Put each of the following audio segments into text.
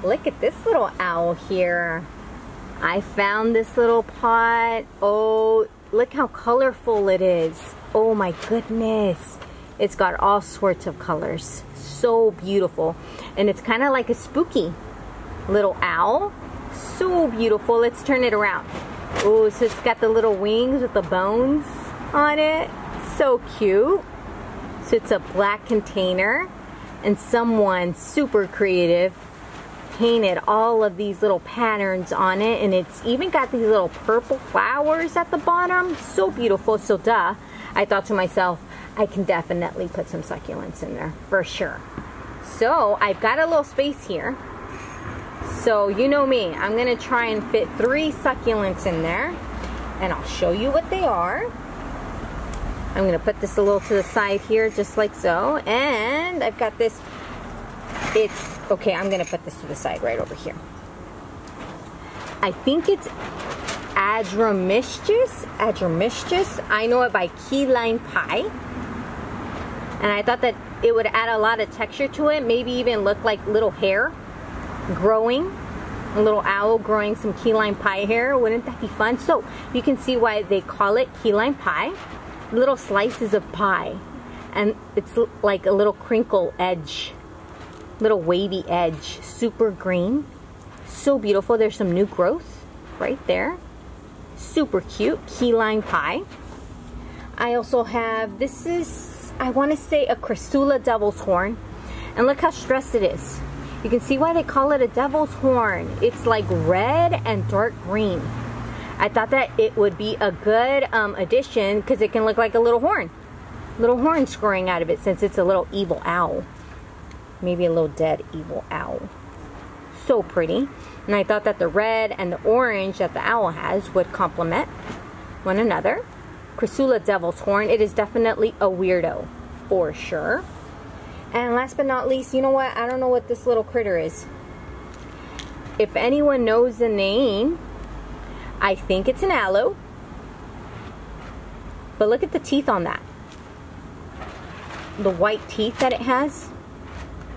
Look at this little owl here. I found this little pot. Oh, look how colorful it is. Oh my goodness. It's got all sorts of colors. So beautiful. And it's kind of like a spooky little owl. So beautiful. Let's turn it around. Oh, so it's got the little wings with the bones on it. So cute. So it's a black container. And someone super creative painted all of these little patterns on it, and it's even got these little purple flowers at the bottom. So beautiful. So duh, I thought to myself, I can definitely put some succulents in there for sure. So I've got a little space here, so you know me, I'm gonna try and fit 3 succulents in there, and I'll show you what they are. I'm gonna put this a little to the side here, just like so, and I've got this. It's okay, I'm gonna put this to the side right over here. I think it's Adramystius. I know it by key lime pie. And I thought that it would add a lot of texture to it, maybe even look like little hair growing. A little owl growing some key lime pie hair. Wouldn't that be fun? So you can see why they call it key lime pie. Little slices of pie. And it's like a little crinkle edge. Little wavy edge, super green, so beautiful. There's some new growth right there, super cute. Key lime pie. I also have, this is, I want to say, a Crassula devil's horn, and look how stressed it is. You can see why they call it a devil's horn. It's like red and dark green. I thought that it would be a good addition because it can look like a little horn growing out of it, since it's a little evil owl. Maybe a little dead evil owl. So pretty. And I thought that the red and the orange that the owl has would complement one another. Crassula devil's horn. It is definitely a weirdo, for sure. And last but not least, you know what? I don't know what this little critter is. If anyone knows the name, I think it's an aloe. But look at the teeth on that. The white teeth that it has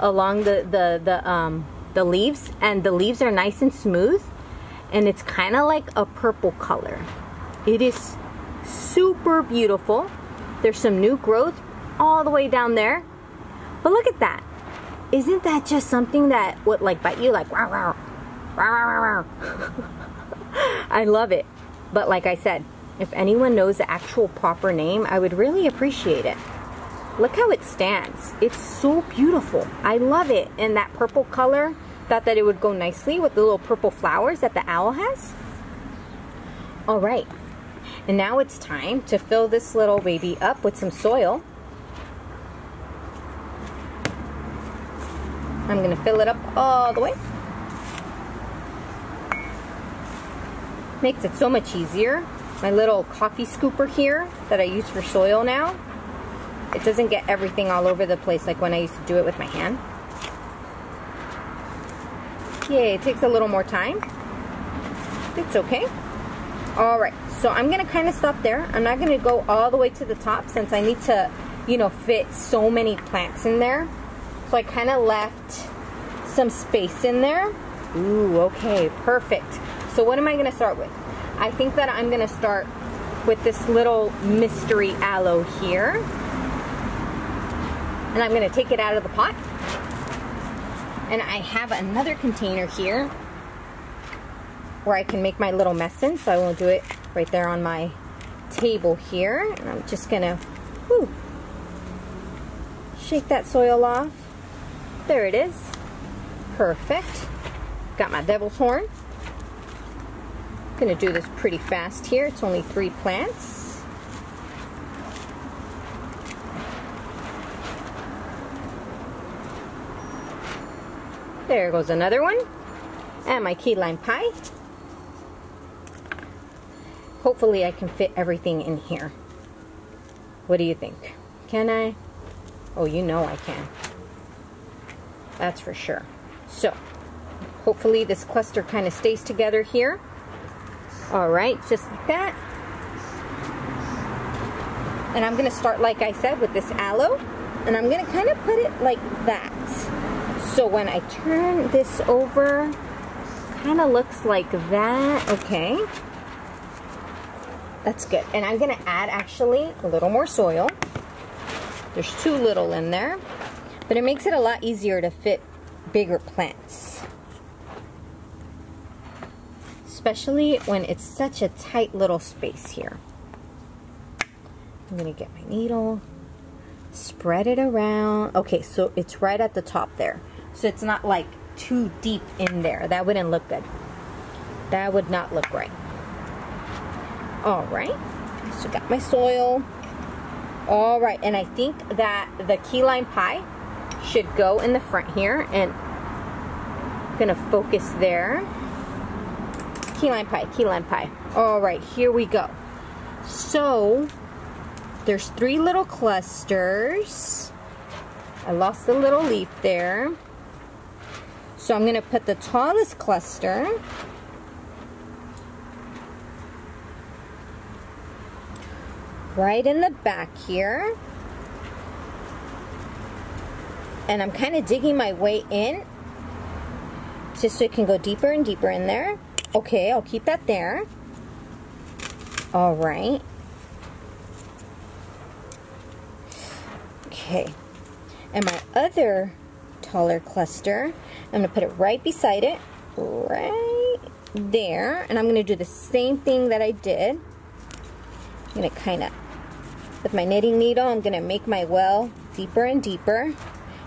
along the leaves, and the leaves are nice and smooth, and it's kind of like a purple color. It is super beautiful. There's some new growth all the way down there, but look at that. Isn't that just something that would like bite you, like wow wow wow wow wow. I love it. But like I said, if anyone knows the actual proper name, I would really appreciate it. Look how it stands. It's so beautiful. I love it. And that purple color, thought that it would go nicely with the little purple flowers that the owl has. All right. And now it's time to fill this little baby up with some soil. I'm going to fill it up all the way. Makes it so much easier. My little coffee scooper here that I use for soil now, it doesn't get everything all over the place like when I used to do it with my hand. Yay, it takes a little more time. It's okay. Alright, so I'm going to kind of stop there. I'm not going to go all the way to the top since I need to, you know, fit so many plants in there. So I kind of left some space in there. Ooh, okay, perfect. So what am I going to start with? I think that I'm going to start with this little mystery aloe here. And I'm going to take it out of the pot. And I have another container here where I can make my little mess in, so I won't do it right there on my table here. And I'm just going to shake that soil off. There it is. Perfect. Got my devil's horn. I'm going to do this pretty fast here. It's only 3 plants. There goes another one. And my key lime pie. Hopefully I can fit everything in here. What do you think? Can I? Oh, you know I can. That's for sure. So, hopefully this cluster kind of stays together here. Alright, just like that. And I'm going to start, like I said, with this aloe. And I'm going to kind of put it like that. So when I turn this over, kind of looks like that. Okay. That's good. And I'm going to add actually a little more soil. There's too little in there, but it makes it a lot easier to fit bigger plants. Especially when it's such a tight little space here. I'm going to get my needle, spread it around. Okay, so it's right at the top there. So it's not like too deep in there. That wouldn't look good. That would not look right. All right, so got my soil. All right, and I think that the key lime pie should go in the front here, and I'm gonna focus there. Key lime pie, key lime pie. All right, here we go. So there's 3 little clusters. I lost the little leaf there. So I'm gonna put the tallest cluster right in the back here. And I'm kind of digging my way in just so it can go deeper and deeper in there. Okay, I'll keep that there. All right. Okay. And my other taller cluster, I'm going to put it right beside it, right there. And I'm going to do the same thing that I did. I'm going to kind of, with my knitting needle, I'm going to make my well deeper and deeper.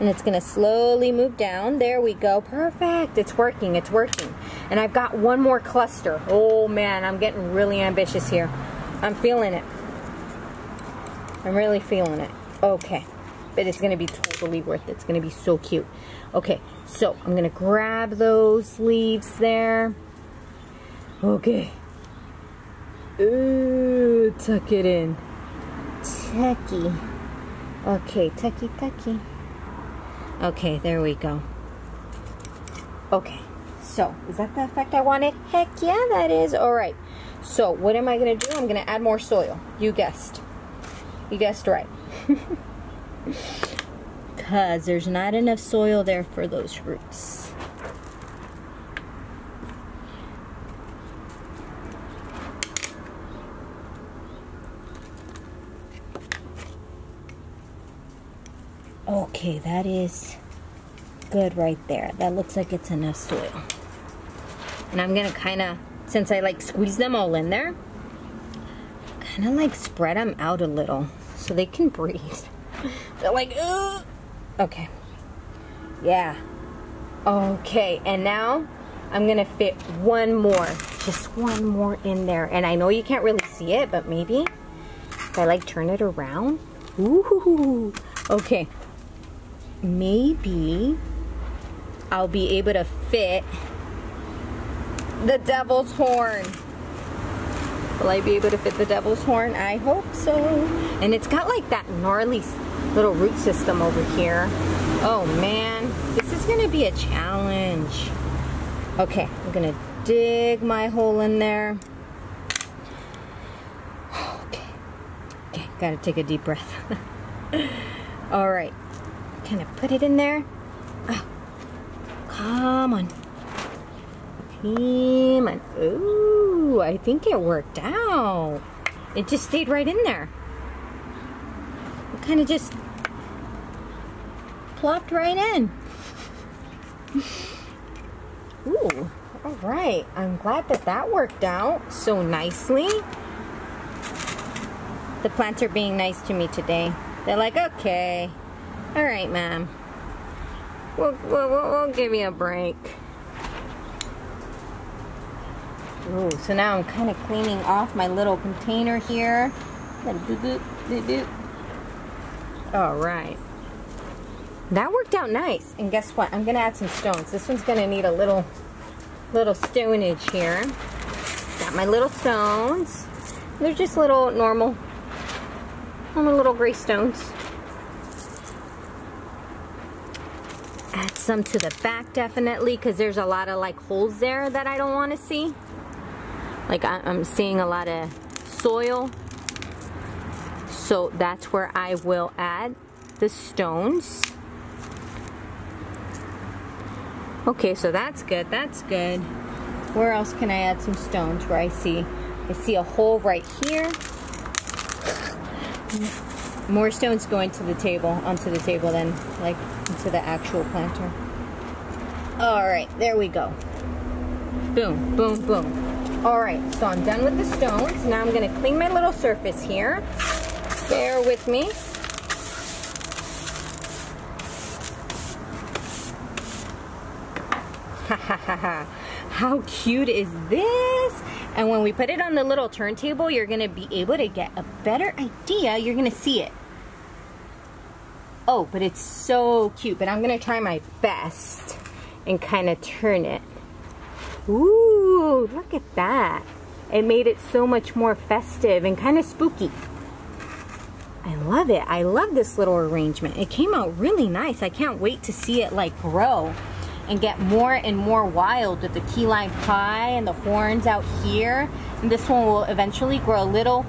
And it's going to slowly move down. There we go. Perfect. It's working. It's working. And I've got one more cluster. Oh man, I'm getting really ambitious here. I'm feeling it. I'm really feeling it. Okay. But it's going to be totally worth it. It's going to be so cute. Okay. So I'm going to grab those leaves there. Okay. Ooh, tuck it in. Tucky. Okay, tucky, tucky. Okay, there we go. Okay, so is that the effect I wanted? Heck yeah, that is. All right, so what am I going to do? I'm going to add more soil. You guessed. You guessed right. Because there's not enough soil there for those roots. Okay, that is good right there. That looks like it's enough soil. And I'm gonna kind of, since I like squeeze them all in there, kind of like spread them out a little so they can breathe. They're like, ugh. Okay. Yeah. Okay, and now I'm gonna fit one more, just one more in there. And I know you can't really see it, but maybe if I like turn it around. Ooh. Okay. Maybe I'll be able to fit the devil's horn. Will I be able to fit the devil's horn? I hope so. And it's got like that gnarly little root system over here. Oh man, this is gonna be a challenge. Okay, I'm gonna dig my hole in there. Okay, gotta take a deep breath. All right. Can I put it in there? Oh, come on. Come on. Ooh, I think it worked out. It just stayed right in there. It kind of just plopped right in. Ooh, all right. I'm glad that that worked out so nicely. The plants are being nice to me today. They're like, okay. All right, ma'am. We'll give you a break. Ooh, so now I'm kind of cleaning off my little container here. All right. That worked out nice. And guess what? I'm gonna add some stones. This one's gonna need a little stonage here. Got my little stones. They're just little normal little gray stones. Add some to the back definitely, because there's a lot of like holes there that I don't want to see. Like I'm seeing a lot of soil. So that's where I will add the stones. Okay, so that's good, that's good. Where else can I add some stones where I see a hole right here. More stones go into the table, onto the table than like into the actual planter. All right, there we go. Boom, boom, boom. All right, so I'm done with the stones. Now I'm gonna clean my little surface here. Bear with me. Ha ha ha ha. How cute is this? And when we put it on the little turntable, you're gonna be able to get a better idea. You're gonna see it. Oh, but it's so cute. But I'm gonna try my best and kind of turn it. Ooh, look at that. It made it so much more festive and kind of spooky. I love it. I love this little arrangement. It came out really nice. I can't wait to see it like grow and get more and more wild with the key lime pie and the horns out here. And this one will eventually grow a little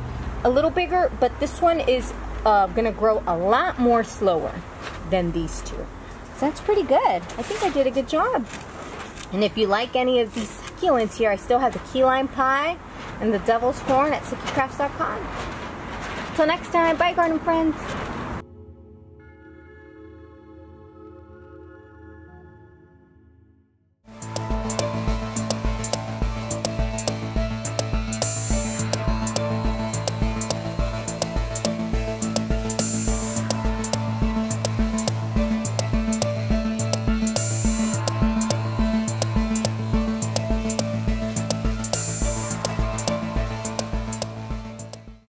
bigger, but this one is gonna grow a lot more slower than these two. So that's pretty good. I think I did a good job. And if you like any of these succulents here, I still have the key lime pie and the devil's horn at SucculentCrafts.com. Till next time, bye garden friends.